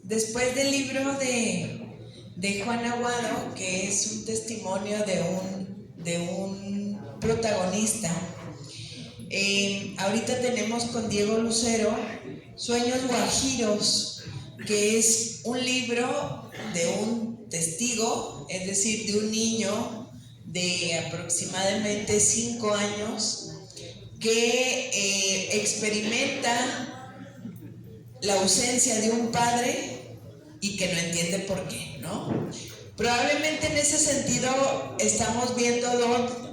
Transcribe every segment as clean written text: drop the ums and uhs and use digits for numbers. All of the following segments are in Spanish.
Después del libro de Juan Aguado, que es un testimonio de un protagonista, ahorita tenemos con Diego Lucero Sueños Guajiros, que es un libro de un testigo, es decir, de un niño de aproximadamente 5 años que experimenta la ausencia de un padre y que no entiende por qué, ¿no? Probablemente en ese sentido estamos viendo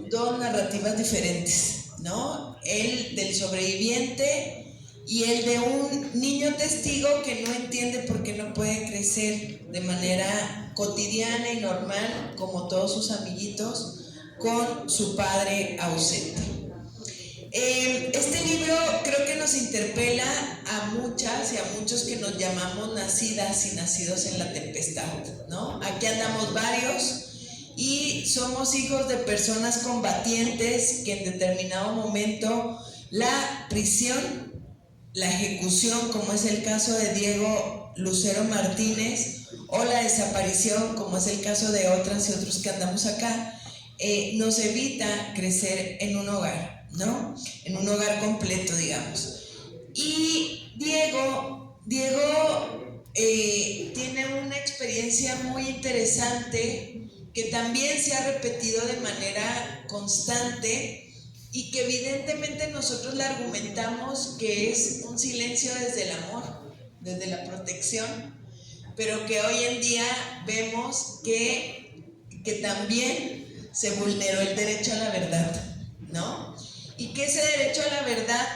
dos narrativas diferentes, ¿no? El del sobreviviente y el de un niño testigo que no entiende por qué no puede crecer de manera cotidiana y normal, como todos sus amiguitos, con su padre ausente. Este libro creo que nos interpela a muchas y a muchos que nos llamamos nacidas y nacidos en la tempestad, ¿no? Aquí andamos varios y somos hijos de personas combatientes que en determinado momento la prisión, la ejecución, como es el caso de Diego Lucero Martínez, o la desaparición, como es el caso de otras y otros que andamos acá, nos evita crecer en un hogar, ¿no? En un hogar completo, digamos. Y Diego tiene una experiencia muy interesante que también se ha repetido de manera constante y que evidentemente nosotros la argumentamos que es un silencio desde el amor, desde la protección, pero que hoy en día vemos que también se vulneró el derecho a la verdad, ¿no? Y que ese derecho a la verdad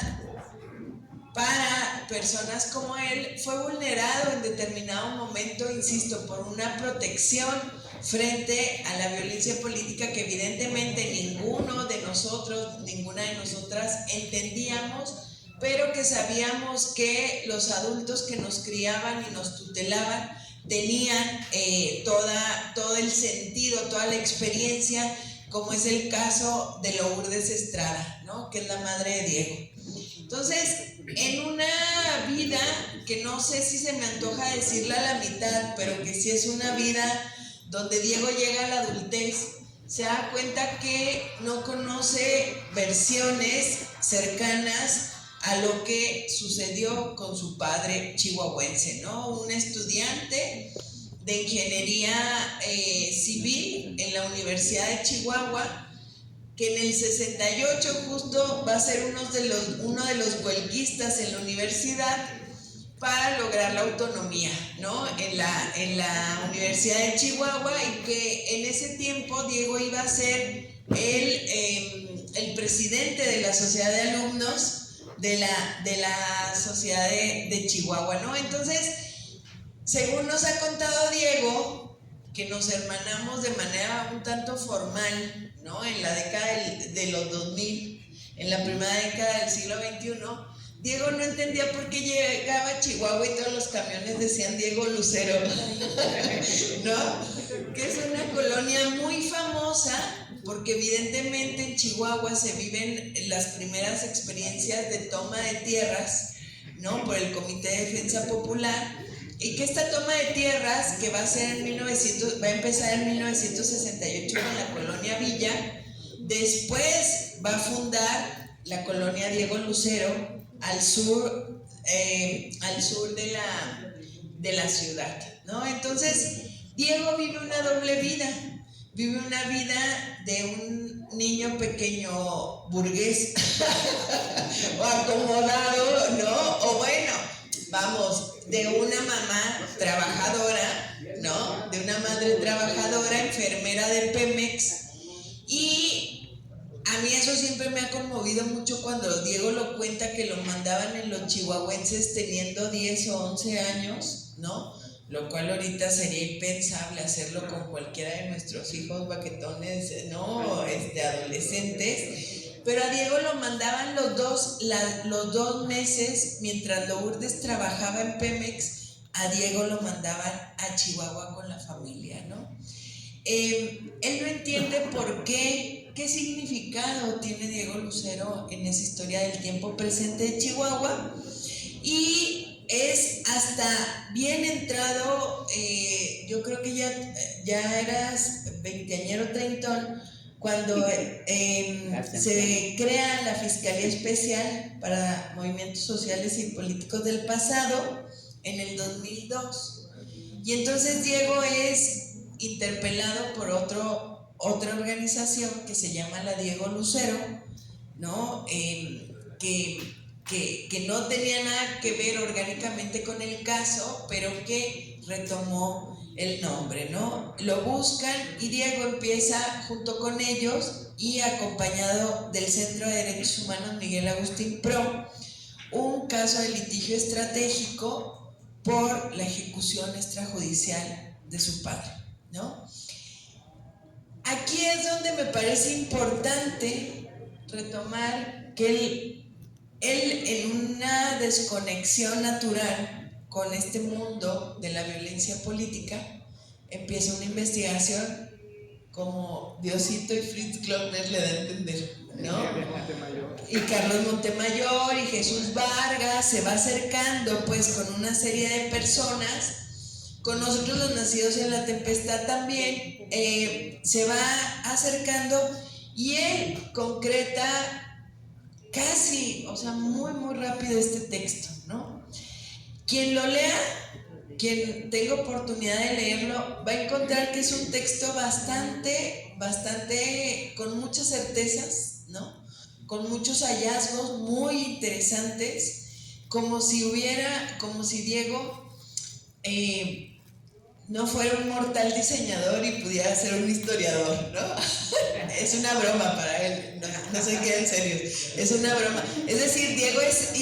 para personas como él fue vulnerado en determinado momento, insisto, por una protección frente a la violencia política que evidentemente ninguno de nosotros, ninguna de nosotras entendíamos, pero que sabíamos que los adultos que nos criaban y nos tutelaban tenían todo el sentido, toda la experiencia, como es el caso de Lourdes Estrada, ¿no? Que es la madre de Diego. Entonces, en una vida que no sé si se me antoja decirla a la mitad, pero que sí es una vida donde Diego llega a la adultez, se da cuenta que no conoce versiones cercanas a lo que sucedió con su padre chihuahuense, ¿no? Un estudiante de ingeniería civil en la Universidad de Chihuahua, que en el 68 justo va a ser uno de los huelguistas en la universidad para lograr la autonomía, ¿no? En la Universidad de Chihuahua, y que en ese tiempo Diego iba a ser el presidente de la sociedad de alumnos de la sociedad de Chihuahua, ¿no? Entonces, según nos ha contado Diego, que nos hermanamos de manera un tanto formal, ¿no? En la década de los 2000, en la primera década del siglo XXI, Diego no entendía por qué llegaba a Chihuahua y todos los camiones decían Diego Lucero, ¿no? Que es una colonia muy famosa porque evidentemente en Chihuahua se viven las primeras experiencias de toma de tierras, ¿no? Por el Comité de Defensa Popular, y que esta toma de tierras, que va a empezar en 1968 con la colonia Villa, después va a fundar la colonia Diego Lucero al sur de la ciudad, ¿no? Entonces, Diego vive una doble vida, vive una vida de un niño pequeño burgués o acomodado, ¿no? O bueno, vamos, de una mamá trabajadora, ¿no? De una madre trabajadora, enfermera de Pemex. Y a mí eso siempre me ha conmovido mucho cuando Diego lo cuenta, que lo mandaban en los chihuahuenses teniendo 10 o 11 años, ¿no? Lo cual ahorita sería impensable hacerlo con cualquiera de nuestros hijos baquetones, ¿no? Adolescentes. Pero a Diego lo mandaban los dos meses, mientras Lourdes trabajaba en Pemex, a Diego lo mandaban a Chihuahua con la familia, ¿no? Él no entiende por qué significado tiene Diego Lucero en esa historia del tiempo presente de Chihuahua, y hasta bien entrado, yo creo que ya eras veinteañero, treintón, cuando se crea la Fiscalía Especial para Movimientos Sociales y Políticos del Pasado en el 2002. Y entonces Diego es interpelado por otra organización que se llama la Diego Lucero, ¿no? Que no tenía nada que ver orgánicamente con el caso, pero que retomó el nombre, ¿no? Lo buscan y Diego empieza junto con ellos y acompañado del Centro de Derechos Humanos Miguel Agustín Pro, un caso de litigio estratégico por la ejecución extrajudicial de su padre, ¿no? Aquí es donde me parece importante retomar que él en una desconexión natural con este mundo de la violencia política, empieza una investigación como Diosito y Fritz Glockner le da a entender, ¿no? Y Carlos Montemayor y Jesús Vargas se va acercando pues con una serie de personas, con nosotros los nacidos en la tempestad también, se va acercando y él concreta casi, o sea, muy rápido este texto, ¿no? Quien lo lea, quien tenga oportunidad de leerlo, va a encontrar que es un texto bastante, con muchas certezas, ¿no? Con muchos hallazgos muy interesantes, como si Diego no fuera un mortal diseñador y pudiera ser un historiador, ¿no? Es una broma para él, no se queda en serio, es una broma. Es decir, Diego es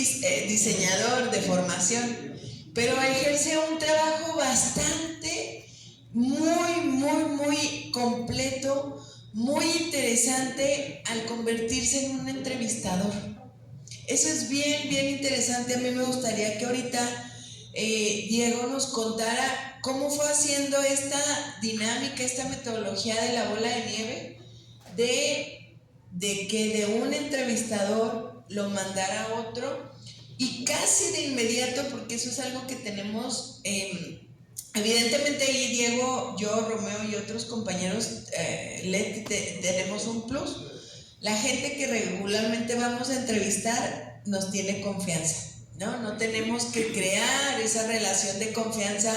diseñador de formación, pero ejerce un trabajo bastante, muy completo, muy interesante al convertirse en un entrevistador. Eso es bien interesante. A mí me gustaría que ahorita Diego nos contara cómo fue haciendo esta dinámica, esta metodología de la bola de nieve, de que de un entrevistador lo mandara a otro y casi de inmediato, porque eso es algo que tenemos, evidentemente ahí Diego, yo, Romeo y otros compañeros tenemos un plus. La gente que regularmente vamos a entrevistar nos tiene confianza, ¿no? No tenemos que crear esa relación de confianza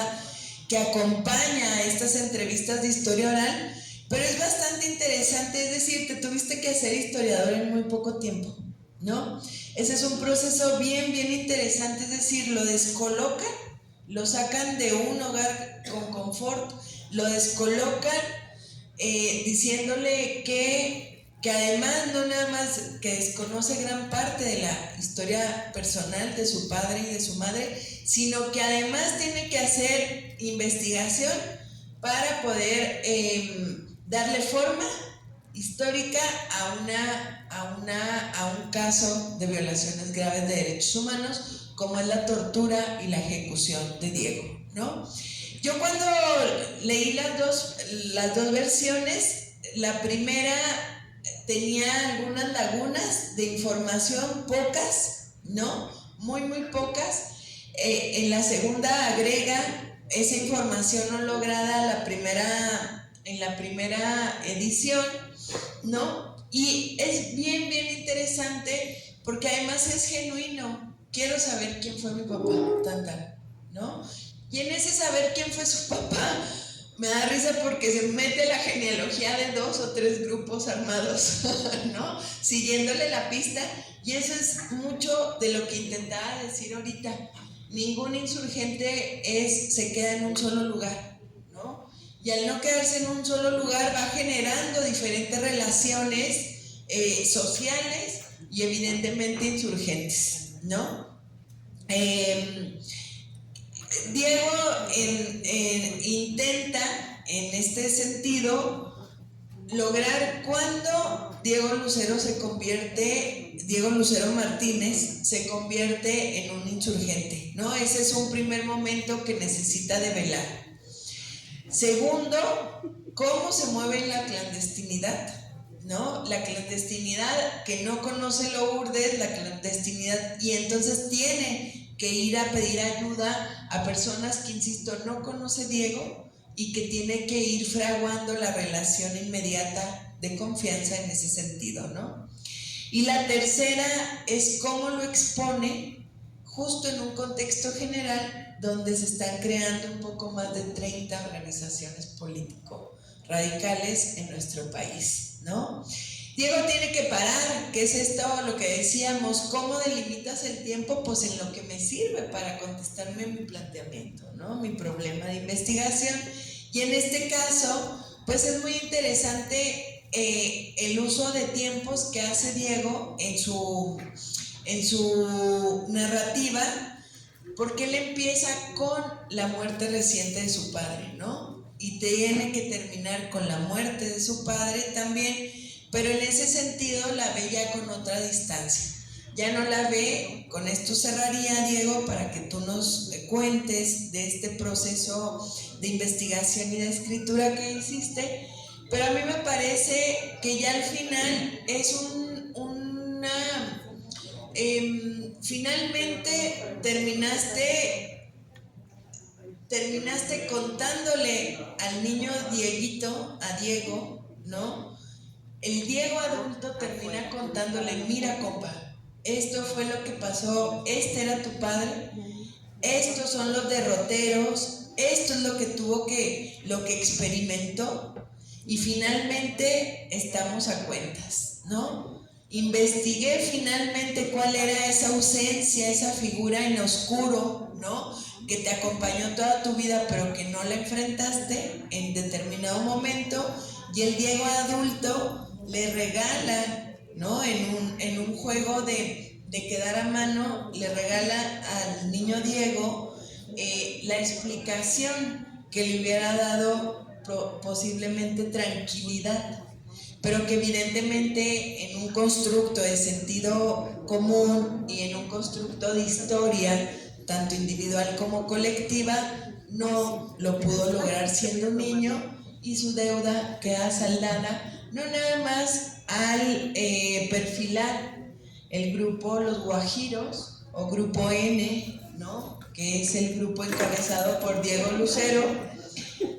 que acompaña a estas entrevistas de historia oral, pero es bastante interesante, es decir, te tuviste que hacer historiador en muy poco tiempo, ¿no? Ese es un proceso bien interesante, es decir, lo descolocan, lo sacan de un hogar con confort, lo descolocan diciéndole que además no nada más que desconoce gran parte de la historia personal de su padre y de su madre, sino que además tiene que hacer investigación para poder darle forma histórica a un caso de violaciones graves de derechos humanos, como es la tortura y la ejecución de Diego, ¿no? Yo cuando leí las dos versiones, la primera tenía algunas lagunas de información, pocas, ¿no? Muy pocas. En la segunda agrega esa información no lograda en la primera edición, ¿no? Y es bien interesante porque además es genuino. Quiero saber quién fue mi papá, ¿no? Y en ese saber quién fue su papá, me da risa porque se mete la genealogía de 2 o 3 grupos armados, ¿no? Siguiéndole la pista, y eso es mucho de lo que intentaba decir ahorita. Ningún insurgente se queda en un solo lugar, ¿no? Y al no quedarse en un solo lugar va generando diferentes relaciones sociales y evidentemente insurgentes, ¿no? Diego intenta en este sentido lograr cuando Diego Lucero Martínez se convierte en un insurgente, ¿no? Ese es un primer momento que necesita develar. Segundo, cómo se mueve en la clandestinidad, ¿no? La clandestinidad que no conoce Lourdes, la clandestinidad, y entonces tiene que ir a pedir ayuda a personas que, insisto, no conoce Diego y que tiene que ir fraguando la relación inmediata de confianza en ese sentido, ¿no? Y la tercera es cómo lo expone justo en un contexto general donde se están creando un poco más de 30 organizaciones político-radicales en nuestro país, ¿no? Diego tiene que parar, que es esto lo que decíamos, ¿cómo delimitas el tiempo? Pues en lo que me sirve para contestarme mi planteamiento, ¿no? Mi problema de investigación. Y en este caso, pues es muy interesante el uso de tiempos que hace Diego en su narrativa, porque él empieza con la muerte reciente de su padre, ¿no? Y tiene que terminar con la muerte de su padre también, pero en ese sentido la ve ya con otra distancia. Ya no la ve, con esto cerraría, Diego, para que tú nos cuentes de este proceso de investigación y de escritura que hiciste, pero a mí me parece que ya al final es finalmente terminaste contándole al niño Dieguito, a Diego, ¿no? El Diego adulto termina contándole, mira compa, esto fue lo que pasó, este era tu padre, estos son los derroteros, esto es lo que lo que experimentó, y finalmente estamos a cuentas, ¿no? Investigué finalmente cuál era esa ausencia, esa figura en oscuro, ¿no? Que te acompañó toda tu vida, pero que no la enfrentaste en determinado momento, y el Diego adulto le regala, ¿no? En un juego de quedar a mano, le regala al niño Diego la explicación que le hubiera dado posiblemente tranquilidad, pero que evidentemente en un constructo de sentido común y en un constructo de historia, tanto individual como colectiva, no lo pudo lograr siendo un niño, y su deuda queda saldada, no nada más al perfilar el grupo Los Guajiros o Grupo N, ¿no? Que es el grupo encabezado por Diego Lucero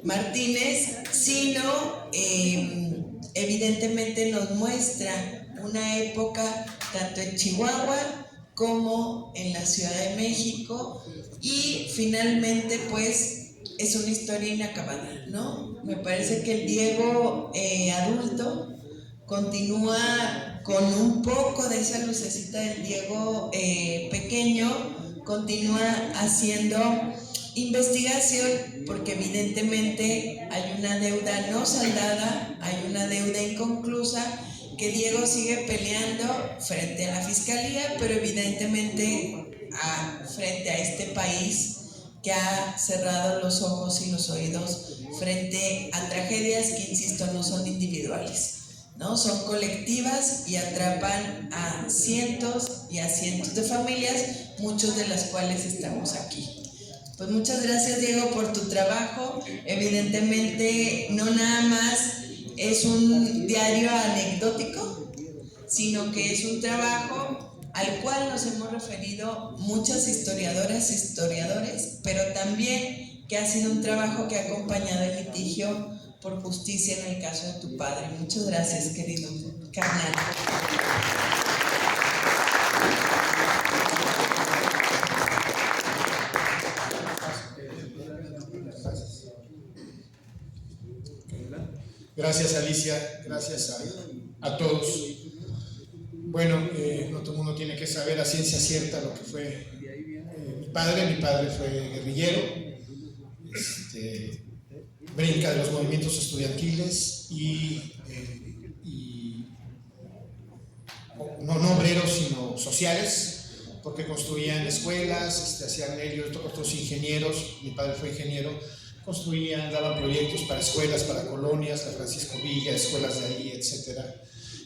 Martínez, sino evidentemente nos muestra una época tanto en Chihuahua como en la Ciudad de México, y finalmente pues es una historia inacabada, ¿no? Me parece que el Diego adulto continúa con un poco de esa lucecita del Diego pequeño, continúa haciendo investigación, porque evidentemente hay una deuda no saldada, hay una deuda inconclusa que Diego sigue peleando frente a la fiscalía, pero evidentemente frente a este país que ha cerrado los ojos y los oídos frente a tragedias que, insisto, no son individuales, ¿no? Son colectivas y atrapan a cientos y a cientos de familias, muchos de las cuales estamos aquí. Pues muchas gracias, Diego, por tu trabajo. Evidentemente no nada más es un diario anecdótico, sino que es un trabajo al cual nos hemos referido muchas historiadoras e historiadores, pero también que ha sido un trabajo que ha acompañado el litigio por justicia en el caso de tu padre. Muchas gracias, querido carnal. Gracias, Alicia, gracias a todos. Bueno, no todo el mundo tiene que saber a ciencia cierta lo que fue mi padre. Mi padre fue guerrillero, brinca de los movimientos estudiantiles y no obreros, sino sociales, porque construían escuelas, hacían ellos, otros ingenieros. Mi padre fue ingeniero, construían, daban proyectos para escuelas, para colonias, la Francisco Villa, escuelas de ahí, etcétera.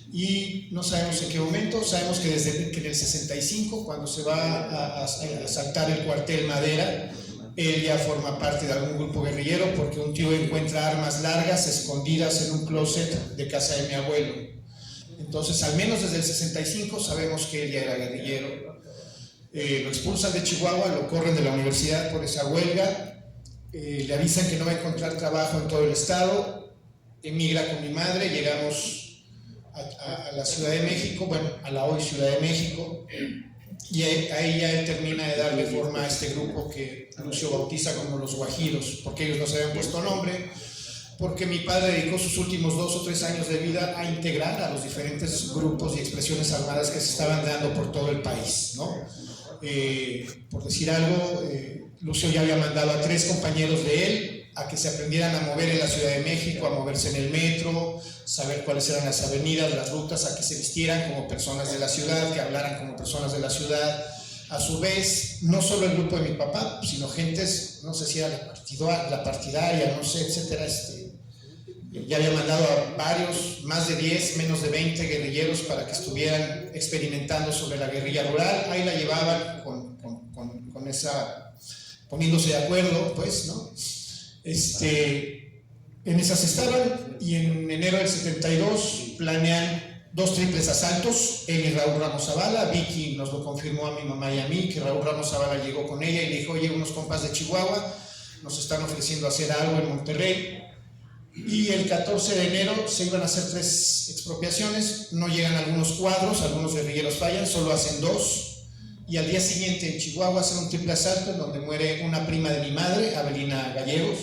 Y no sabemos en qué momento, sabemos que desde que en el 65, cuando se va a asaltar el cuartel Madera, él ya forma parte de algún grupo guerrillero, porque un tío encuentra armas largas escondidas en un closet de casa de mi abuelo. Entonces, al menos desde el 65 sabemos que él ya era guerrillero. Lo expulsan de Chihuahua, lo corren de la universidad por esa huelga, le avisan que no va a encontrar trabajo en todo el estado, emigra con mi madre, llegamos a la Ciudad de México, bueno, a la hoy Ciudad de México, y ahí ya él termina de darle forma a este grupo que Lucio bautiza como los Guajiros, porque ellos no se habían puesto nombre, porque mi padre dedicó sus últimos 2 o 3 años de vida a integrar a los diferentes grupos y expresiones armadas que se estaban dando por todo el país, ¿no? Por decir algo, Lucio ya había mandado a 3 compañeros de él a que se aprendieran a mover en la Ciudad de México, a moverse en el metro, saber cuáles eran las avenidas, las rutas, a que se vistieran como personas de la ciudad, que hablaran como personas de la ciudad. A su vez, no solo el grupo de mi papá, sino gentes, no sé si era la partidaria, no sé, etcétera, ya había mandado a varios, más de 10, menos de 20 guerrilleros para que estuvieran experimentando sobre la guerrilla rural. Ahí la llevaban con esa, poniéndose de acuerdo, pues, ¿no? En esas estaban, y en enero del 72 planean 2 triples asaltos, él y Raúl Ramos Zavala. Vicky nos lo confirmó a mi mamá y a mí, que Raúl Ramos Zavala llegó con ella y le dijo: oye, unos compas de Chihuahua nos están ofreciendo hacer algo en Monterrey. Y el 14 de enero se iban a hacer 3 expropiaciones, no llegan algunos cuadros, algunos guerrilleros fallan, solo hacen 2, y al día siguiente en Chihuahua hacen un triple asalto en donde muere una prima de mi madre, Abelina Gallegos.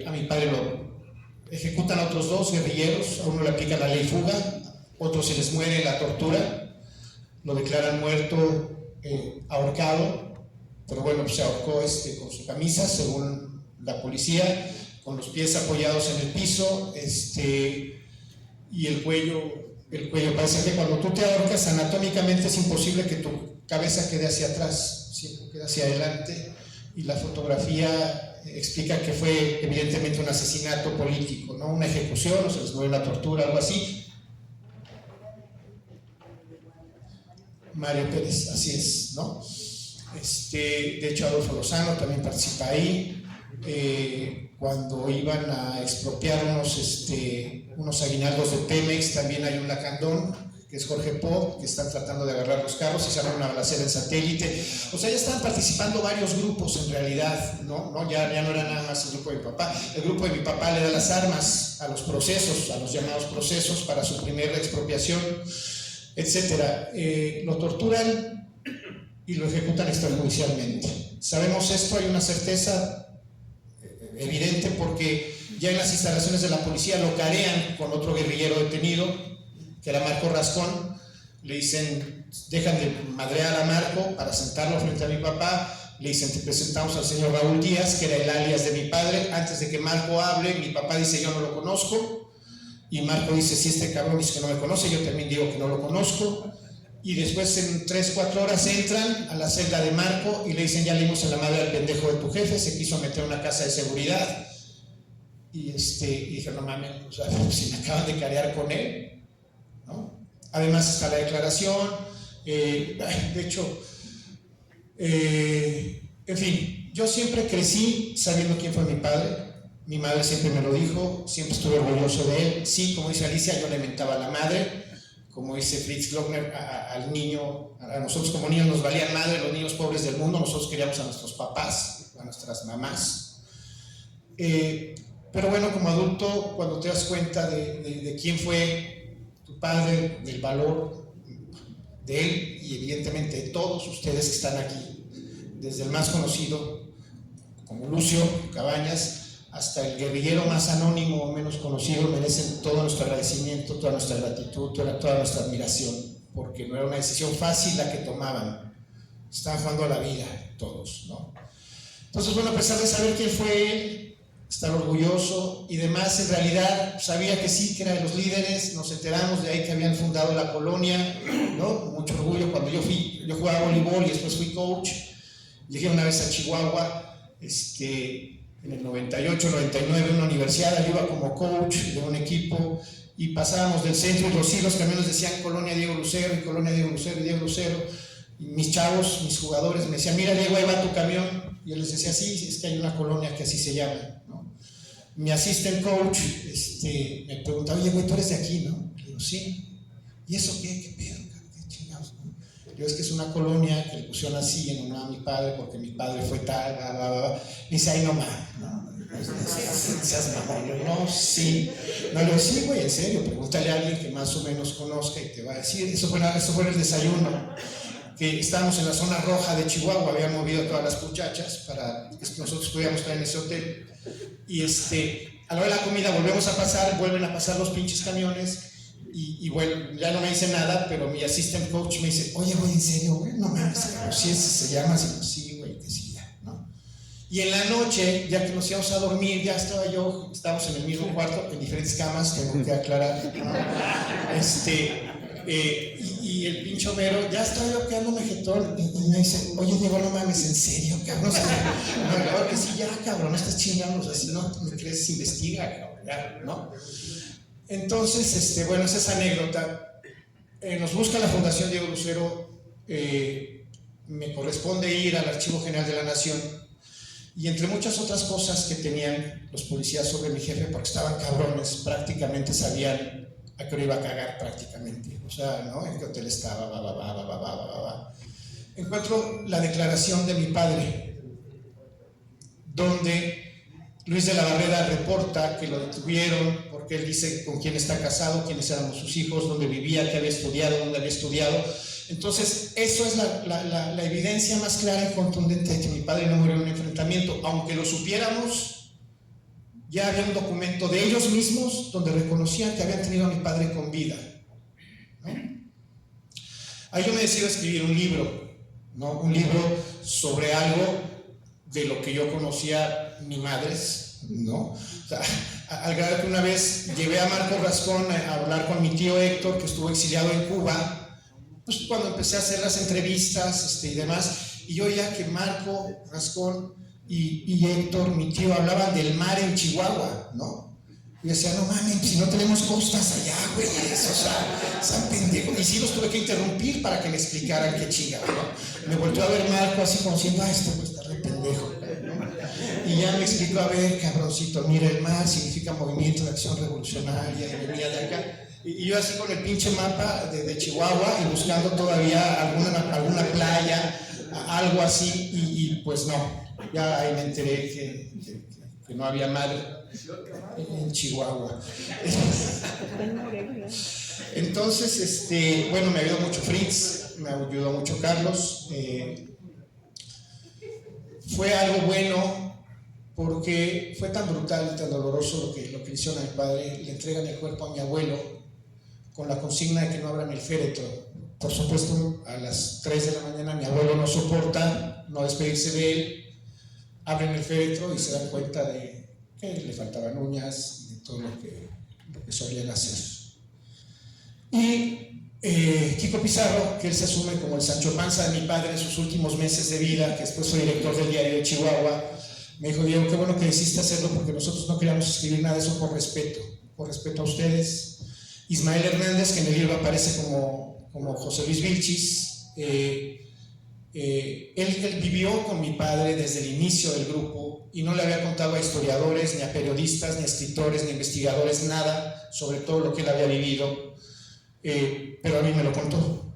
A mi padre lo ejecutan a otros 2 guerrilleros, a uno le aplica la ley fuga, otro se les muere la tortura, lo declaran muerto, ahorcado, pero bueno, pues se ahorcó con su camisa, según la policía, con los pies apoyados en el piso, y el cuello parece que cuando tú te ahorcas anatómicamente es imposible que tu cabeza quede hacia atrás, siempre queda hacia adelante, y la fotografía explica que fue evidentemente un asesinato político, ¿no? Una ejecución, o se les muere la tortura, algo así. Mario Pérez, así es, ¿no? De hecho, Adolfo Lozano también participa ahí. Cuando iban a expropiar unos aguinaldos de Pemex, también hay un lacandón, que es Jorge Po, que están tratando de agarrar los carros y se arma una balacera en Satélite. O sea, ya estaban participando varios grupos en realidad, ¿no? Ya no era nada más el grupo de mi papá. El grupo de mi papá le da las armas a los procesos, a los llamados procesos, para suprimir la expropiación, etc. Lo torturan y lo ejecutan extrajudicialmente. Sabemos esto, hay una certeza evidente, porque ya en las instalaciones de la policía lo carean con otro guerrillero detenido, que era Marco Rascón. Le dicen, dejan de madrear a Marco para sentarlo frente a mi papá, le dicen: te presentamos al señor Raúl Díaz, que era el alias de mi padre. Antes de que Marco hable, mi papá dice: yo no lo conozco, y Marco dice: si este cabrón dice que no me conoce, yo también digo que no lo conozco. Y después, en 3-4 horas, entran a la celda de Marco y le dicen: ya le dimos en la madre al pendejo de tu jefe, se quiso meter a una casa de seguridad. Y dije: no mames, o sea, si me acaban de carear con él, ¿no? Además está la declaración, de hecho, en fin, yo siempre crecí sabiendo quién fue mi padre. Mi madre siempre me lo dijo, siempre estuve orgulloso de él. Sí, como dice Alicia, yo le mentaba a la madre. Como dice Fritz Glockner, al niño, a nosotros como niños nos valían madre los niños pobres del mundo. Nosotros queríamos a nuestros papás, a nuestras mamás. Pero bueno, como adulto, cuando te das cuenta de quién fue tu padre, del valor de él, y evidentemente de todos ustedes que están aquí, desde el más conocido como Lucio Cabañas hasta el guerrillero más anónimo o menos conocido, merecen todo nuestro agradecimiento, toda nuestra gratitud, toda nuestra admiración, porque no era una decisión fácil la que tomaban. Estaban jugando a la vida todos, ¿no? Entonces, bueno, a pesar de saber quién fue él, estar orgulloso y demás, en realidad sabía que sí, que era de los líderes. Nos enteramos de ahí que habían fundado la colonia, ¿no? Con mucho orgullo. Cuando yo jugaba voleibol y después fui coach, llegué una vez a Chihuahua, en el 98, 99, en una universidad. Yo iba como coach de un equipo y pasábamos del centro y los camiones decían Colonia Diego Lucero, y Colonia Diego Lucero, y Diego Lucero. Y mis chavos, mis jugadores me decían: mira, Diego, ahí va tu camión. Y yo les decía: sí, es que hay una colonia que así se llama, ¿no? Mi assistant coach me preguntaba: oye, güey, tú eres de aquí, ¿no? Le digo: sí. ¿Y eso qué? ¿Qué pedo? ¿Qué chingados, no? Le yo es que es una colonia que le pusieron así en honor a mi padre porque mi padre fue tal, bla, bla, bla. Y dice, ay, no más, no, seas mamón. No, sí. No, le digo, sí, güey, en serio, pregúntale a alguien que más o menos conozca y te va a decir. Eso fue en el desayuno, que estábamos en la zona roja de Chihuahua, habían movido a todas las muchachas para que nosotros pudiéramos estar en ese hotel. Y a la hora de la comida vuelven a pasar los pinches camiones. Y bueno, ya no me dice nada, pero mi assistant coach me dice, oye, güey, ¿en serio, güey? No mames, si se llama así, sí, güey, que sí, ya, ¿no? Y en la noche, ya que nos íbamos a dormir, estábamos en el mismo cuarto, en diferentes camas, tengo que aclarar, ¿no? Y el pinche Homero, ya estaba yo quedándome jetón, y me dice, oye, Diego, no mames, ¿en serio, cabrón? No, claro que sí, ya, cabrón, no estás chingando, o sea, si no me crees, investiga, cabrón, ya, ¿no? Entonces, bueno, esa es anécdota. Nos busca la Fundación Diego Lucero, me corresponde ir al Archivo General de la Nación y entre muchas otras cosas que tenían los policías sobre mi jefe, porque estaban cabrones, prácticamente sabían a qué hora iba a cagar prácticamente, o sea, ¿no? En qué hotel estaba, Encuentro la declaración de mi padre, donde Luis de la Barrera reporta que lo detuvieron porque él dice con quién está casado, quiénes eran sus hijos, dónde vivía, qué había estudiado, dónde había estudiado. Entonces, eso es la evidencia más clara y contundente de que mi padre no murió en un enfrentamiento. Aunque lo supiéramos, ya había un documento de ellos mismos donde reconocían que habían tenido a mi padre con vida, ¿no? Ahí yo me decido escribir un libro, ¿no? Un libro sobre algo de lo que yo conocía ni madres, ¿no? O sea, al grado que una vez llevé a Marco Rascón a hablar con mi tío Héctor, que estuvo exiliado en Cuba, pues cuando empecé a hacer las entrevistas y demás, y yo oía que Marco Rascón y Héctor, mi tío, hablaban del mar en Chihuahua, ¿no? Y decía, no mames, si no tenemos costas allá, güey, o sea, San pendejo. Y sí los tuve que interrumpir para que me explicaran qué chingada, ¿no? Me volvió a ver Marco así como diciendo, este güey está re pendejo, ¿no? Y ya me explicó, a ver, cabroncito, mira, el mar significa movimiento de acción revolucionaria, y venía de acá. Y yo así con el pinche mapa de Chihuahua y buscando todavía alguna playa, algo así, y pues no, ya ahí me enteré que no había mar en Chihuahua. Entonces, bueno, me ayudó mucho Fritz, me ayudó mucho Carlos. Fue algo bueno porque fue tan brutal y tan doloroso lo que le hicieron a mi padre. Le entregan el cuerpo a mi abuelo con la consigna de que no abran el féretro. Por supuesto, a las 3 de la mañana mi abuelo no soporta no despedirse de él. Abren el féretro y se dan cuenta de que le faltaban uñas y de todo lo que solían hacer. Y Kiko Pizarro, que él se asume como el Sancho Panza de mi padre en sus últimos meses de vida, que después fue director del Diario de Chihuahua, me dijo, Diego, qué bueno que decidiste hacerlo porque nosotros no queríamos escribir nada de eso por respeto a ustedes. Ismael Hernández, que en el libro aparece como José Luis Vilchis, él vivió con mi padre desde el inicio del grupo y no le había contado a historiadores, ni a periodistas, ni a escritores, ni a investigadores nada sobre todo lo que él había vivido, pero a mí me lo contó,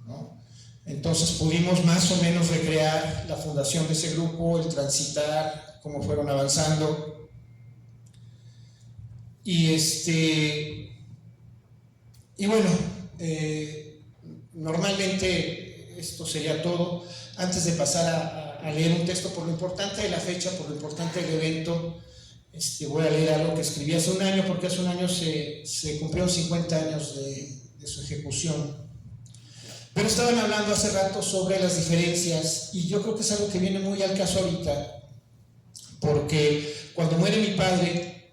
¿no? Entonces pudimos más o menos recrear la fundación de ese grupo, el transitar, cómo fueron avanzando. Y bueno, normalmente esto sería todo. Antes de pasar a leer un texto, por lo importante de la fecha, por lo importante del evento, voy a leer algo que escribí hace un año, porque hace un año se cumplieron 50 años de su ejecución. Pero estaban hablando hace rato sobre las diferencias, y yo creo que es algo que viene muy al caso ahorita, porque cuando muere mi padre,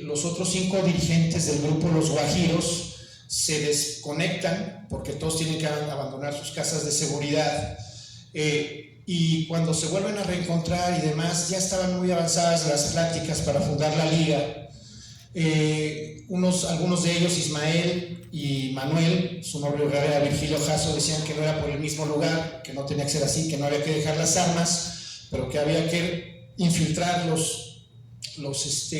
los otros 5 dirigentes del grupo Los Guajiros se desconectan porque todos tienen que abandonar sus casas de seguridad, y cuando se vuelven a reencontrar y demás, ya estaban muy avanzadas las pláticas para fundar la liga. Algunos de ellos, Ismael y Manuel, su novio era Virgilio Jasso, decían que no era por el mismo lugar, que no tenía que ser así, que no había que dejar las armas, pero que había que infiltrar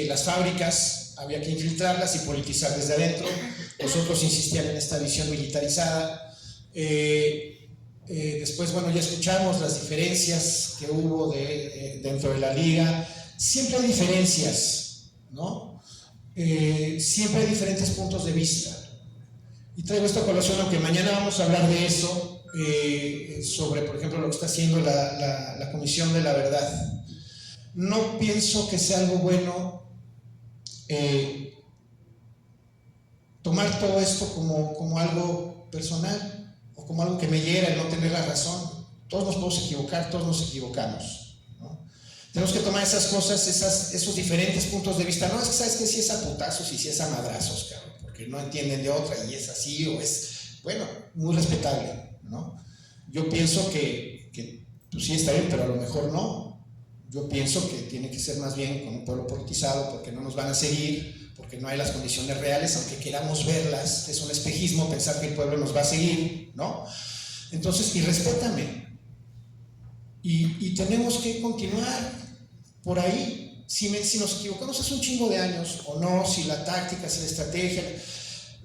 las fábricas, había que infiltrarlas y politizar desde adentro. Los otros insistían en esta visión militarizada. Después, bueno, ya escuchamos las diferencias que hubo dentro de la liga. Siempre hay diferencias, ¿no? Siempre hay diferentes puntos de vista. Y traigo esto a colación, aunque mañana vamos a hablar de eso, sobre, por ejemplo, lo que está haciendo la Comisión de la Verdad. No pienso que sea algo bueno tomar todo esto como algo personal o como algo que me hiera el no tener la razón. Todos nos podemos equivocar, todos nos equivocamos, ¿no? Tenemos que tomar esas cosas, esos diferentes puntos de vista. No es que sabes que si es a putazos y si es a madrazos, cabrón, porque no entienden de otra y es así o es, bueno, muy respetable, ¿no? Yo pienso que pues sí está bien, pero a lo mejor no. Yo pienso que tiene que ser más bien con un pueblo politizado, porque no nos van a seguir, porque no hay las condiciones reales, aunque queramos verlas. Es un espejismo pensar que el pueblo nos va a seguir, ¿no? Entonces, y respétame. Y tenemos que continuar por ahí. Si nos equivocamos hace un chingo de años, o no, si la táctica, si la estrategia,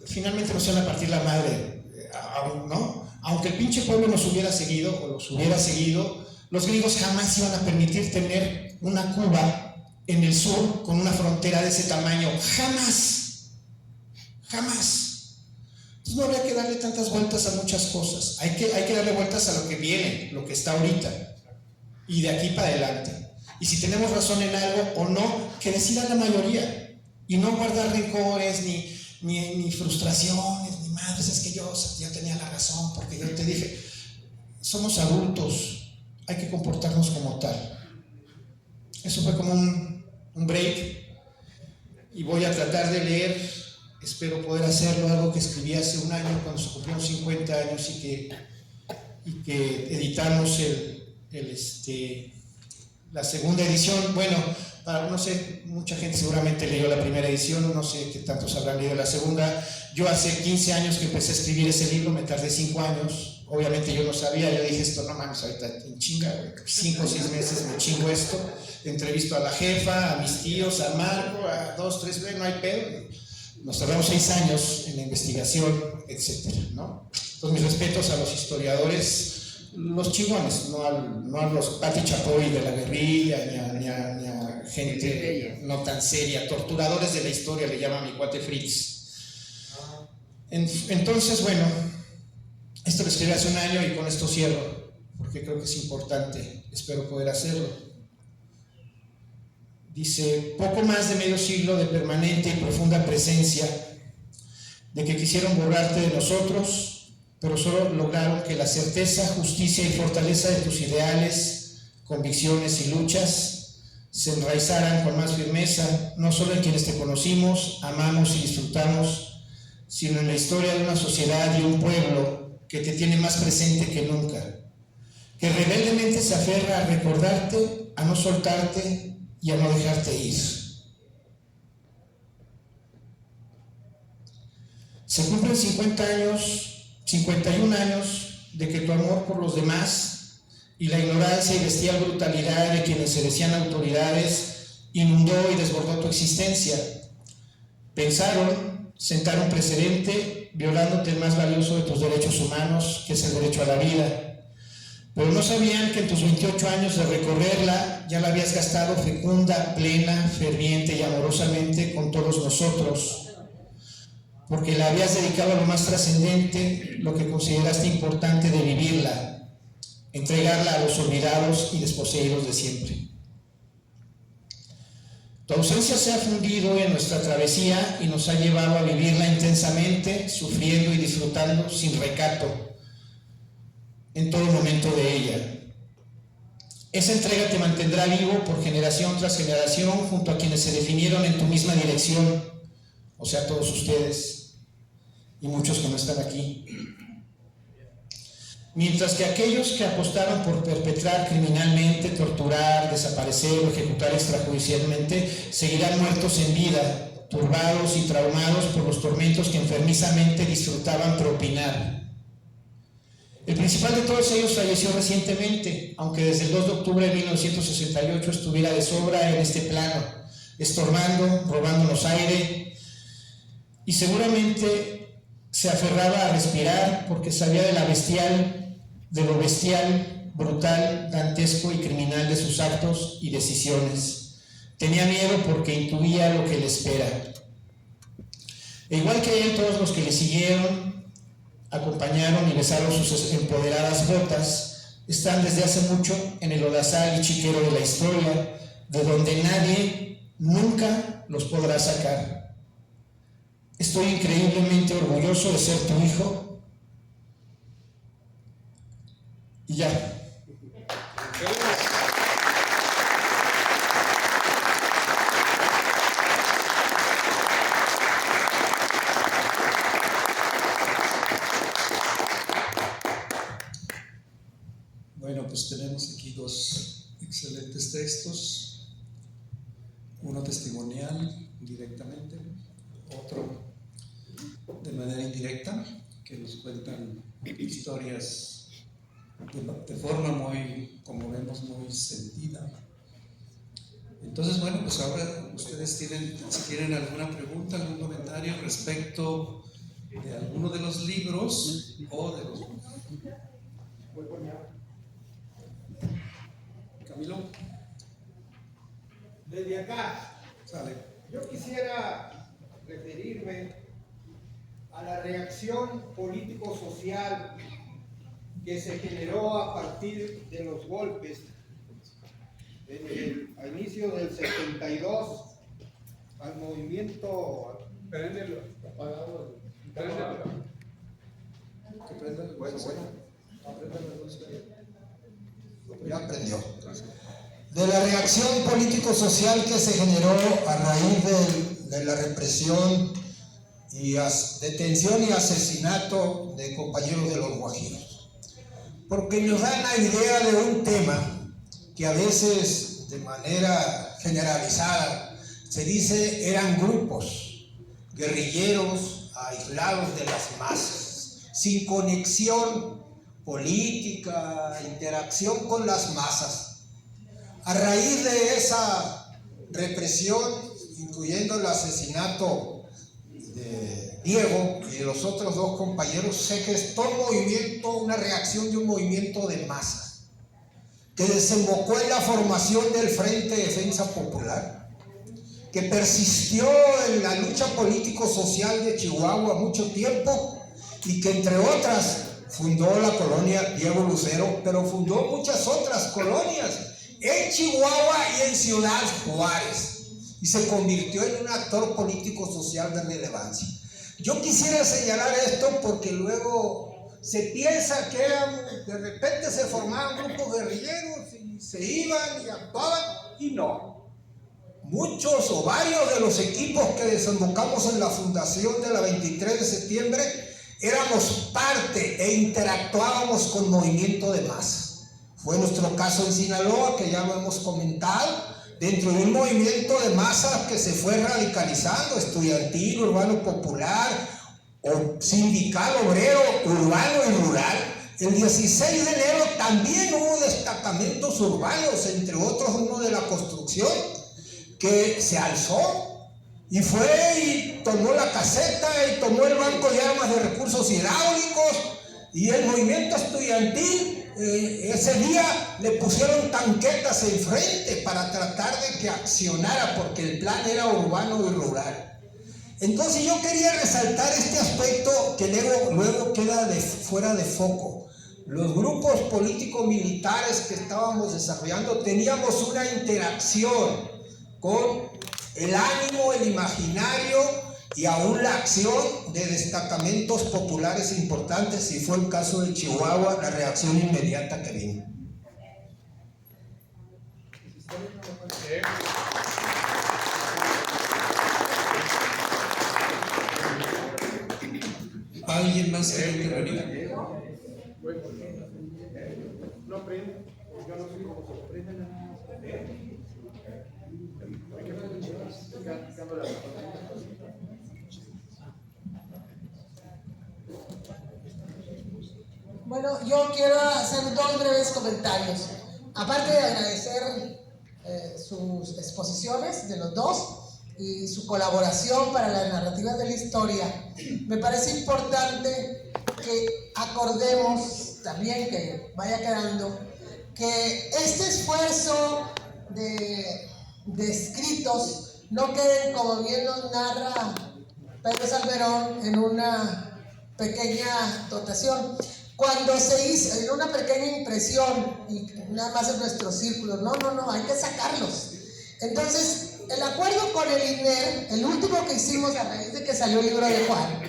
finalmente nos van a partir la madre, ¿no? Aunque el pinche pueblo nos hubiera seguido, o los hubiera seguido, los griegos jamás iban a permitir tener una Cuba en el sur con una frontera de ese tamaño. Jamás. Jamás. Entonces no habría que darle tantas vueltas a muchas cosas. Hay que darle vueltas a lo que viene, lo que está ahorita. Y de aquí para adelante. Y si tenemos razón en algo o no, que decida la mayoría. Y no guardar rencores, ni frustraciones, ni madres, es que yo tenía la razón porque yo te dije. Somos adultos. Hay que comportarnos como tal. Eso fue como un break, y voy a tratar de leer, espero poder hacerlo, algo que escribí hace un año cuando se cumplieron 50 años y que editamos la segunda edición. Bueno, no sé, mucha gente seguramente leyó la primera edición, no sé qué tantos habrán leído la segunda. Yo hace 15 años que empecé a escribir ese libro, me tardé 5 años. Obviamente yo no sabía, yo dije esto, no mames, ahorita en chinga, 5 o 6 meses me chingo esto. Entrevisto a la jefa, a mis tíos, a Marco, a 2, 3, no hay pedo. Nos tardamos 6 años en la investigación, etcétera, ¿no? Entonces, mis respetos a los historiadores, los chingones, no a los Pati Chapoy de la guerrilla, ni a gente no tan seria, torturadores de la historia, le llama mi cuate Fritz. Entonces, bueno, esto lo escribí hace un año y con esto cierro, porque creo que es importante, espero poder hacerlo. Dice, poco más de medio siglo de permanente y profunda presencia, de que quisieron borrarte de nosotros, pero solo lograron que la certeza, justicia y fortaleza de tus ideales, convicciones y luchas se enraizaran con más firmeza, no solo en quienes te conocimos, amamos y disfrutamos, sino en la historia de una sociedad y un pueblo que te tiene más presente que nunca, que rebeldemente se aferra a recordarte, a no soltarte y a no dejarte ir. Se cumplen 51 años de que tu amor por los demás y la ignorancia y bestial brutalidad de quienes se decían autoridades inundó y desbordó tu existencia. Pensaron sentar un precedente violándote el más valioso de tus derechos humanos, que es el derecho a la vida. Pero no sabían que en tus 28 años de recorrerla ya la habías gastado fecunda, plena, ferviente y amorosamente con todos nosotros, porque la habías dedicado a lo más trascendente, lo que consideraste importante de vivirla, entregarla a los olvidados y desposeídos de siempre. Tu ausencia se ha fundido en nuestra travesía y nos ha llevado a vivirla intensamente, sufriendo y disfrutando sin recato en todo momento de ella. Esa entrega te mantendrá vivo por generación tras generación junto a quienes se definieron en tu misma dirección, o sea, todos ustedes y muchos que no están aquí. Mientras que aquellos que apostaron por perpetrar criminalmente, torturar, desaparecer o ejecutar extrajudicialmente seguirán muertos en vida, turbados y traumados por los tormentos que enfermizamente disfrutaban propinar. El principal de todos ellos falleció recientemente, aunque desde el 2 de octubre de 1968 estuviera de sobra en este plano, estorbando, robándonos aire y seguramente se aferraba a respirar porque sabía de lo bestial, brutal, dantesco y criminal de sus actos y decisiones. Tenía miedo porque intuía lo que le espera. E igual que él, todos los que le siguieron, acompañaron y besaron sus empoderadas botas, están desde hace mucho en el lodazal y chiquero de la historia, de donde nadie nunca los podrá sacar. Estoy increíblemente orgulloso de ser tu hijo. Y ya. Bueno, pues tenemos aquí dos excelentes textos, uno testimonial directamente, otro de manera indirecta, que nos cuentan historias de forma muy, como vemos, muy sentida. Entonces, bueno, pues ahora ustedes si tienen alguna pregunta, algún comentario respecto de alguno de los libros o de los... Camilo. Desde acá, Sale. yo quisiera referirme a la reacción político-social que se generó a partir de los golpes a inicio del 72 al movimiento. Que prenda el bueno. Ya aprendió. De la reacción político-social que se generó a raíz de la represión y detención y asesinato de compañeros de los guajiros. Porque nos dan la idea de un tema que a veces de manera generalizada se dice eran grupos guerrilleros aislados de las masas, sin conexión política, interacción con las masas. A raíz de esa represión, incluyendo el asesinato de Diego y de los otros dos compañeros, se gestó un movimiento, una reacción de un movimiento de masas, que desembocó en la formación del Frente de Defensa Popular, que persistió en la lucha político-social de Chihuahua mucho tiempo y que entre otras fundó la colonia Diego Lucero, pero fundó muchas otras colonias en Chihuahua y en Ciudad Juárez, y se convirtió en un actor político-social de relevancia. Yo quisiera señalar esto porque luego se piensa que de repente se formaban grupos guerrilleros y se iban y actuaban, y no. Muchos o varios de los equipos que desembocamos en la fundación de la 23 de septiembre éramos parte e interactuábamos con movimiento de masas. Fue nuestro caso en Sinaloa, que ya lo hemos comentado, dentro de un movimiento de masas que se fue radicalizando, estudiantil, urbano popular, o sindical, obrero, urbano y rural. El 16 de enero también hubo destacamentos urbanos, entre otros uno de la construcción, que se alzó y fue y tomó la caseta y tomó el banco de armas de recursos hidráulicos, y el movimiento estudiantil ese día le pusieron tanquetas enfrente para tratar de que accionara, porque el plan era urbano y rural. Entonces yo quería resaltar este aspecto que luego queda fuera de foco. Los grupos político-militares que estábamos desarrollando teníamos una interacción con el ánimo, el imaginario y aún la acción de destacamentos populares importantes, y fue el caso de Chihuahua, la reacción inmediata que vino. ¿Alguien más quiere intervenir? No aprende, yo no sé cómo se aprende. Bueno, yo quiero hacer dos breves comentarios. Aparte de agradecer sus exposiciones de los dos y su colaboración para las narrativas de la historia, me parece importante que acordemos también, que vaya quedando, que este esfuerzo de escritos no queden, como bien nos narra Pedro Salmerón, en una pequeña dotación. Cuando se hizo, en una pequeña impresión, y nada más en nuestros círculos, no, hay que sacarlos. Entonces, el acuerdo con el INER, el último que hicimos a raíz de que salió el libro de Juan,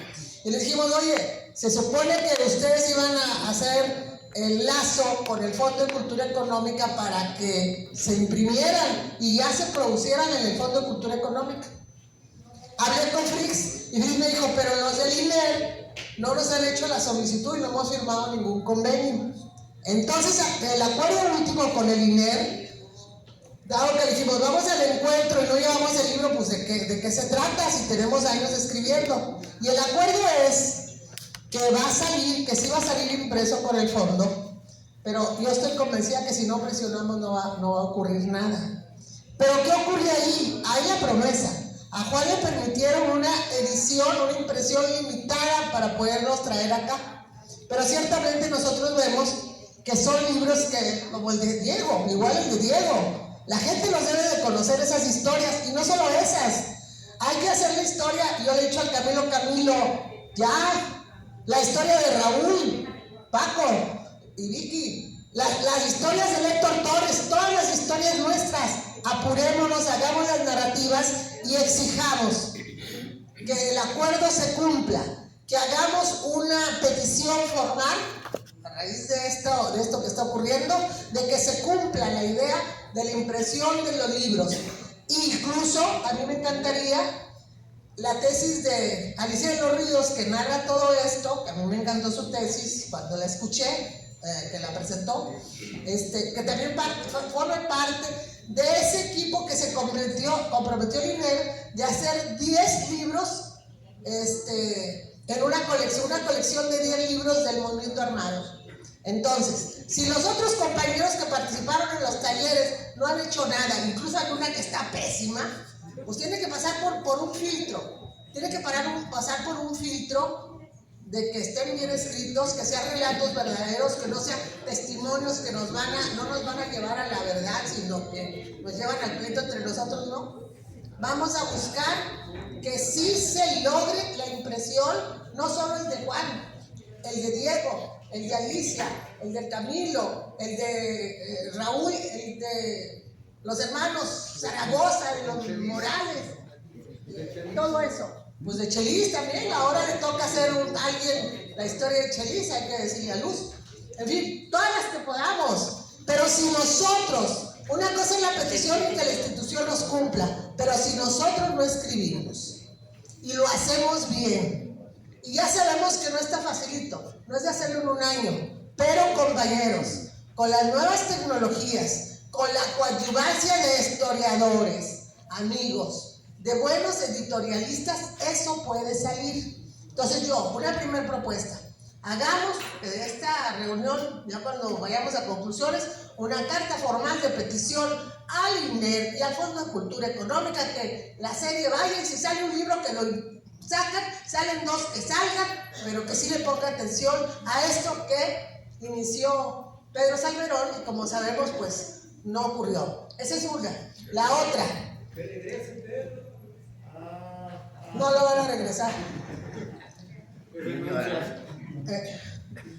y le dijimos, oye, se supone que ustedes iban a hacer el lazo con el Fondo de Cultura Económica para que se imprimieran y ya se producieran en el Fondo de Cultura Económica. Hablé con Frix y Frix me dijo, pero los del INER no nos han hecho la solicitud y no hemos firmado ningún convenio. Entonces, el acuerdo último con el INER, dado que dijimos, vamos al encuentro y no llevamos el libro, pues ¿de qué se trata si tenemos años escribiendo? Y el acuerdo es que va a salir, que sí va a salir impreso por el fondo, pero yo estoy convencida que si no presionamos no va a ocurrir nada. Pero ¿qué ocurre ahí? Hay la promesa. A Juan le permitieron una edición, una impresión limitada para poderlos traer acá. Pero ciertamente nosotros vemos que son libros que, como el de Diego, igual el de Diego, la gente los debe de conocer esas historias, y no solo esas. Hay que hacer la historia, yo le he dicho al Camilo, ya, la historia de Raúl, Paco y Vicky, las historias de Héctor Torres, todas las historias nuestras. Apurémonos, hagamos las narrativas y exijamos que el acuerdo se cumpla, que hagamos una petición formal a raíz de esto que está ocurriendo, de que se cumpla la idea de la impresión de los libros. Incluso a mí me encantaría la tesis de Alicia de los Ríos, que narra todo esto, que a mí me encantó su tesis cuando la escuché, que la presentó, que también forma parte de ese equipo que se comprometió el INER de hacer 10 libros en una colección de 10 libros del movimiento armado. Entonces, si los otros compañeros que participaron en los talleres no han hecho nada, incluso hay una que está pésima, pues tiene que pasar por un filtro, tiene que pasar por un filtro de que estén bien escritos, que sean relatos verdaderos, que no sean testimonios que no nos van a llevar a la verdad, sino que nos llevan al pleito entre nosotros, ¿no? Vamos a buscar que sí se logre la impresión, no solo el de Juan, el de Diego, el de Alicia, el de Camilo, el de Raúl, el de los hermanos Zaragoza, de los Morales, todo eso. Pues de Chelis también, ahora le toca hacer a alguien la historia de Chelis, hay que decirle a Luz. En fin, todas las que podamos. Pero si nosotros, una cosa es la petición y que la institución nos cumpla, pero si nosotros no escribimos y lo hacemos bien, y ya sabemos que no está facilito, no es de hacerlo en un año, pero compañeros, con las nuevas tecnologías, con la coadyuvancia de historiadores, amigos, de buenos editorialistas, eso puede salir. Entonces una primera propuesta, hagamos de esta reunión, ya cuando vayamos a conclusiones, una carta formal de petición al INER y al Fondo de Cultura Económica, que la serie vaya, y si sale un libro que lo sacan, salen 2 que salgan, pero que sí le ponga atención a esto que inició Pedro Salmerón, y como sabemos, pues no ocurrió. Esa es una. La otra, no lo van a regresar.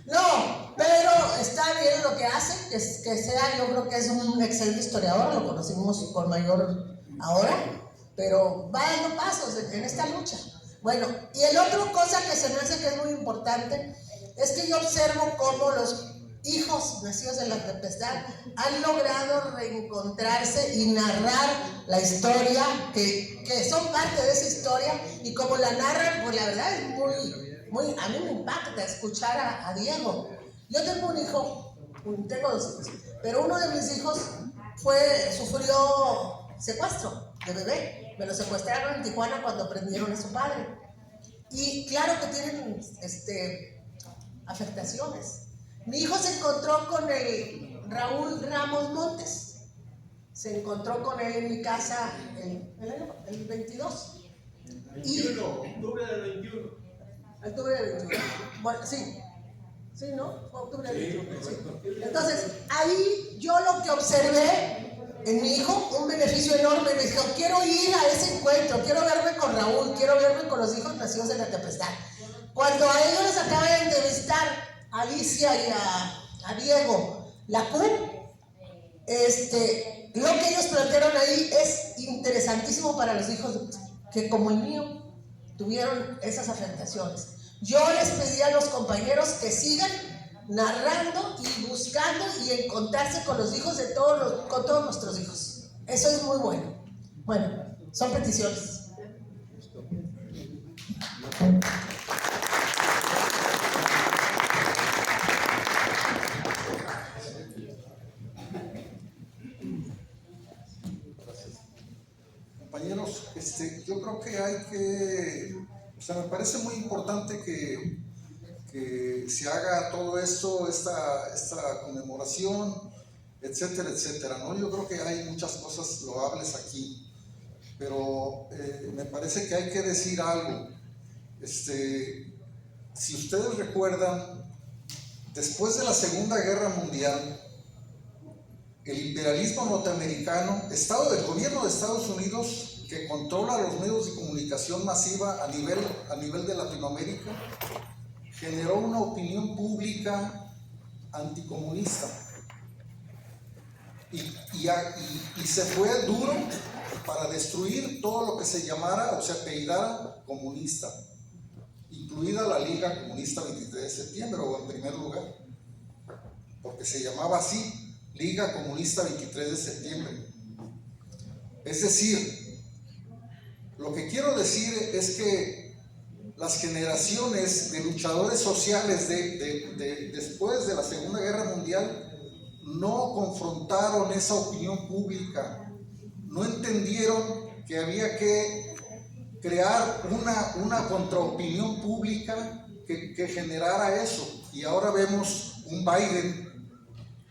No, Pedro está bien lo que hace, que sea, yo creo que es un excelente historiador, lo conocimos con mayor ahora, pero va dando pasos en esta lucha. Bueno, y el otro cosa que se me hace que es muy importante es que yo observo cómo los hijos nacidos en la tempestad han logrado reencontrarse y narrar la historia, que son parte de esa historia, y como la narran, pues la verdad es muy, a mí me impacta escuchar a Diego. Yo tengo un hijo, tengo 2 hijos, pero uno de mis hijos sufrió secuestro de bebé, me lo secuestraron en Tijuana cuando prendieron a su padre, y claro que tienen afectaciones. Mi hijo se encontró con el Raúl Ramos Montes, se encontró con él en mi casa el 22. Octubre del 21. Octubre del 21. Bueno, sí. Sí, ¿no? Octubre del 21. Sí. Entonces, ahí yo lo que observé en mi hijo, un beneficio enorme. Me dijo, quiero ir a ese encuentro, quiero verme con Raúl, quiero verme con los hijos nacidos en la tempestad. Cuando a ellos les acaba de entrevistar a Alicia y a Diego Lacún, lo que ellos plantearon ahí es interesantísimo para los hijos que como el mío tuvieron esas afectaciones. Yo les pedí a los compañeros que sigan narrando y buscando y encontrarse con los hijos de con todos nuestros hijos. Eso es muy bueno. Bueno, son peticiones. Compañeros, yo creo que hay que, me parece muy importante que se haga todo esto, esta conmemoración, etcétera, etcétera, ¿no? Yo creo que hay muchas cosas loables aquí, pero me parece que hay que decir algo. Si ustedes recuerdan, después de la Segunda Guerra Mundial, el imperialismo norteamericano, el gobierno de Estados Unidos, que controla los medios de comunicación masiva a nivel de Latinoamérica, generó una opinión pública anticomunista y se fue duro para destruir todo lo que se llamara o se apellidara comunista, incluida la Liga Comunista 23 de septiembre, o en primer lugar, porque se llamaba así, Liga Comunista 23 de septiembre. Es decir, lo que quiero decir es que las generaciones de luchadores sociales después de la Segunda Guerra Mundial no confrontaron esa opinión pública, no entendieron que había que crear una contraopinión pública que generara eso. Y ahora vemos un Biden,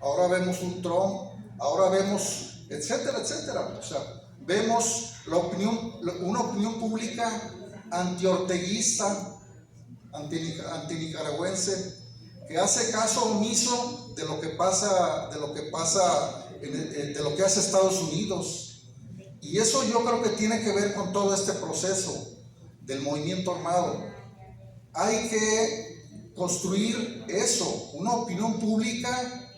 ahora vemos un Trump, ahora vemos etcétera, etcétera. O sea, vemos una opinión pública antiorteguista, antinicaragüense, que hace caso omiso de lo que hace Estados Unidos. Y eso yo creo que tiene que ver con todo este proceso del movimiento armado. Hay que construir eso, una opinión pública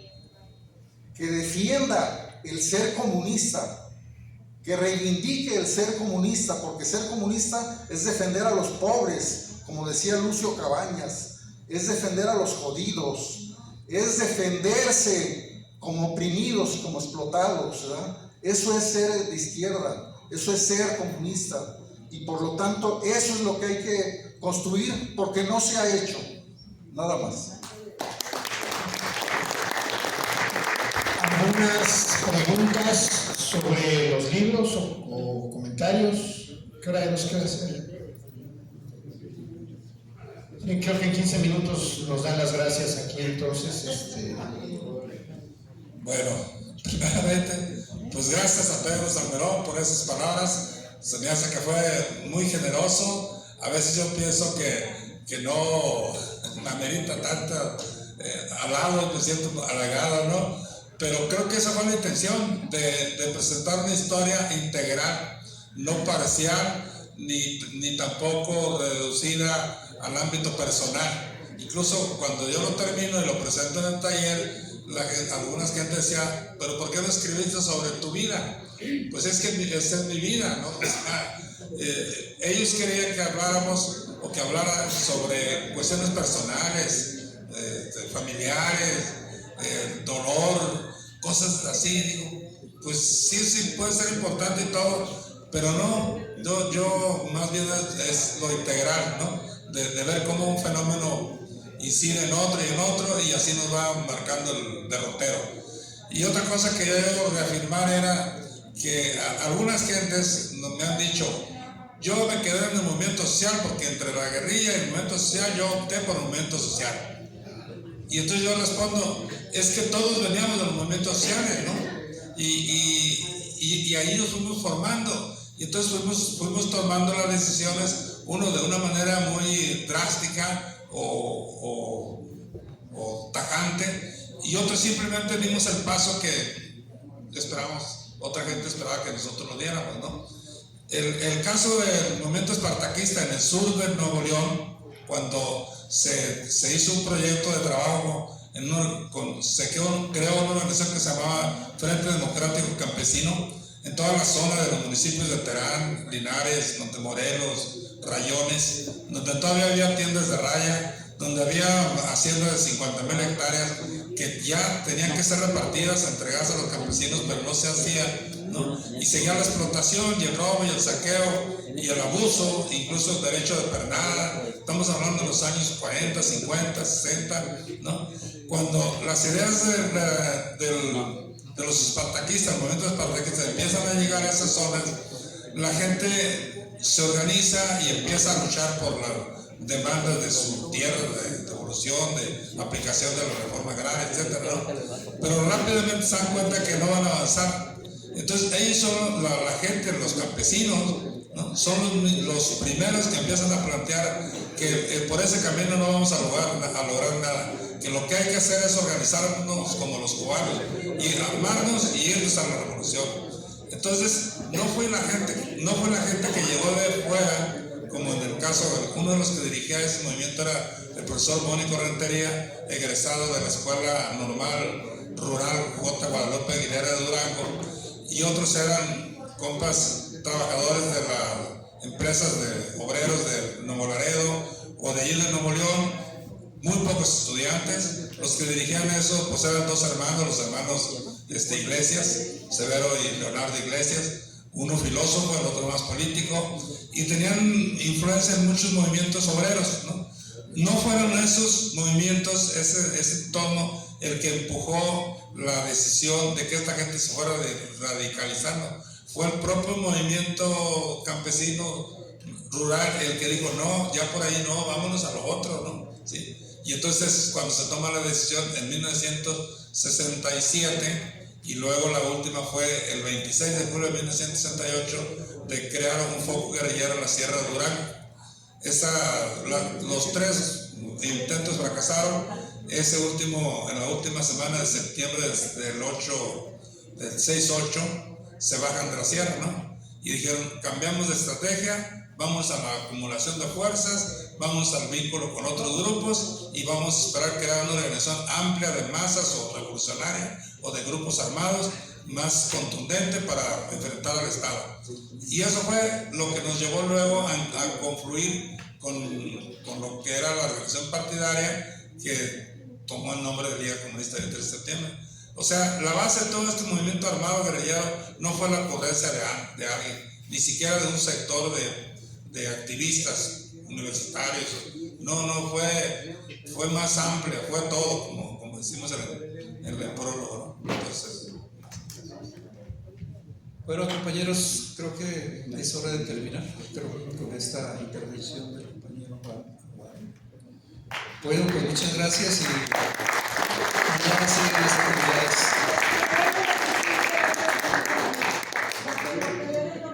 que defienda el ser comunista, que reivindique el ser comunista, porque ser comunista es defender a los pobres, como decía Lucio Cabañas, es defender a los jodidos, es defenderse como oprimidos y como explotados, ¿verdad? Eso es ser de izquierda, eso es ser comunista, y por lo tanto eso es lo que hay que construir, porque no se ha hecho, nada más. ¿Algunas preguntas sobre los libros o comentarios? ¿Qué hora nos queda hacer? Creo que en 15 minutos nos dan las gracias aquí, entonces. Bueno, primeramente, pues gracias a Pedro Salmerón por esas palabras. Se me hace que fue muy generoso. A veces yo pienso que no me amerita tanto halagos, me siento halagado, ¿no? Pero creo que esa fue la intención de presentar una historia integral, no parcial, ni tampoco reducida al ámbito personal. Incluso cuando yo lo termino y lo presento en el taller, algunas gente decía, pero ¿por qué no escribiste sobre tu vida? Pues es que esa es mi vida, ¿no? Ellos querían que habláramos o que hablara sobre cuestiones personales, familiares, dolor, cosas así. Digo, pues sí puede ser importante y todo, pero no, yo más bien es lo integral, ¿no? De ver cómo un fenómeno incide en otro y así nos va marcando el derrotero. Y otra cosa que yo debo reafirmar era que algunas gentes me han dicho, yo me quedé en el movimiento social porque entre la guerrilla y el movimiento social yo opté por el movimiento social. Y entonces yo respondo, es que todos veníamos de los movimientos sociales, ¿no? Y y ahí nos fuimos formando. Y entonces fuimos tomando las decisiones, uno de una manera muy drástica o tajante, y otros simplemente dimos el paso que esperábamos, otra gente esperaba que nosotros lo diéramos, ¿no? El caso del movimiento espartaquista en el sur de Nuevo León, cuando se hizo un proyecto de trabajo, se creó una organización que se llamaba Frente Democrático Campesino, en toda la zona de los municipios de Terán, Linares, Montemorelos, Rayones, donde todavía había tiendas de raya, donde había haciendas de 50,000 hectáreas que ya tenían que ser repartidas, entregadas a los campesinos, pero no se hacía, ¿no? Y seguía la explotación y el robo y el saqueo y el abuso, incluso el derecho de pernada. Estamos hablando de los años 40, 50, 60, ¿no? Cuando las ideas de los espartaquistas, el movimiento espartaquista, empiezan a llegar a esas zonas, la gente se organiza y empieza a luchar por la demanda de su tierra, de devolución, de aplicación de la reforma agraria, etc., ¿no? Pero rápidamente se dan cuenta que no van a avanzar. Entonces ellos son la gente, los campesinos, ¿no? Son los primeros que empiezan a plantear que por ese camino no vamos a lograr nada, que lo que hay que hacer es organizarnos como los cubanos y armarnos y irnos a la revolución. Entonces no fue la gente que llegó de fuera, como en el caso, uno de los que dirigía ese movimiento era el profesor Mónico Rentería, egresado de la Escuela Normal Rural J. Guadalupe Aguilera de Durango, y otros eran compas trabajadores de las empresas de obreros de Nuevo Laredo o de allí de Nuevo León, muy pocos estudiantes. Los que dirigían eso pues eran dos hermanos, los hermanos Iglesias, Severo y Leonardo Iglesias, uno filósofo, el otro más político, y tenían influencia en muchos movimientos obreros, ¿no? No fueron esos movimientos, ese tono, el que empujó la decisión de que esta gente se fuera radicalizando. Fue el propio movimiento campesino rural el que dijo, no, ya por ahí no, vámonos a lo otro, ¿no? ¿Sí? Y entonces cuando se toma la decisión en 1967, y luego la última fue el 26 de julio de 1968, de crear un foco guerrillero en la Sierra de Durango. Los tres intentos fracasaron. Ese último, en la última semana de septiembre del 6-8, se bajan de la sierra, ¿no? Y dijeron, cambiamos de estrategia, vamos a la acumulación de fuerzas, vamos al vínculo con otros grupos y vamos a esperar crear una organización amplia de masas o revolucionaria o de grupos armados más contundente para enfrentar al Estado. Y eso fue lo que nos llevó luego a confluir con lo que era la organización partidaria que tomó el nombre del Día Comunista del 3 de septiembre. O sea, la base de todo este movimiento armado guerrillero no fue la ocurrencia de alguien, ni siquiera de un sector de activistas universitarios. No, fue más amplia, fue todo, como decimos en el prólogo, ¿no? Entonces, bueno, compañeros, creo que es hora de terminar con esta intervención del compañero Juan. Bueno, pues muchas gracias y mañana siguen las actividades.